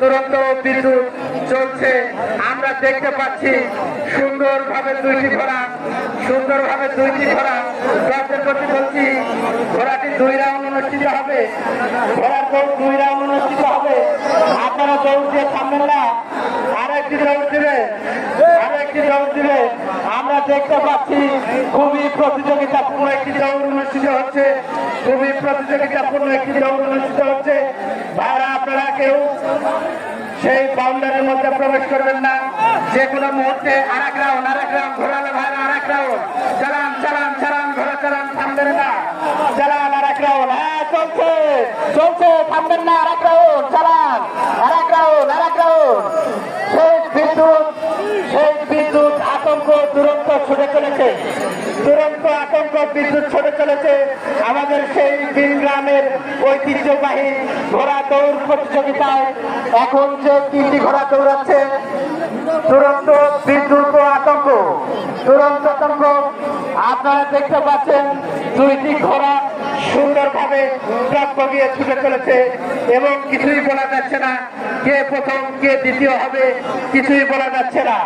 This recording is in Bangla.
দুরন্ত বিদ্যুৎ চলছে আমরা দেখতে পাচ্ছি। সুন্দরভাবে দুইটি ঘোড়া দর্শকের প্রতি বলছি, ঘোড়াটি 2 রাউন্ড অনুষ্ঠিত হবে। ঘোড়ার দৌড় 2 রাউন্ড অনুষ্ঠিত হবে। আপনারা দৌড় দিয়ে থামবেন না, আরো একটি দৌড় দিবে। আমরা দেখতে পাচ্ছি খুবই প্রতিযোগিতাপূর্ণ একটি দৌড় অনুষ্ঠিত হচ্ছে। ভাইরা, আপনারা কেউ সেই বাউন্ডারির মধ্যে প্রবেশ করবেন না। যে কোনো মুহূর্তে আরেক রাউন্ড ঘোরালে ভাইরা, আরেক রাউন্ড চালান ঘোড়া চালান, থামবেন না, চালান আরেক রাউন্ড। হ্যাঁ, চলছে, থামবেন না, আরেক রাউন্ড চালান, আরেক রাউন্ড। সেই বিদ্যুৎ আতঙ্ক দুরন্ত ছুটে চলেছে। আমাদের সেই তিন গ্রামের ঐতিহ্যবাহী ঘোড়া দৌড় প্রতিযোগিতায় এখন যে 3টি ঘোড়া দৌড়াচ্ছে, দুরন্ত বিদ্যুৎ ও আতঙ্ক। আপনারা দেখতে পাচ্ছেন 2টি ঘোড়া সুন্দরভাবে ট্রাক বগিয়ে ছুটে চলেছে এবং কিছুই বলা যাচ্ছে না কে প্রথম কে দ্বিতীয় হবে। কিছুই বলা যাচ্ছে না।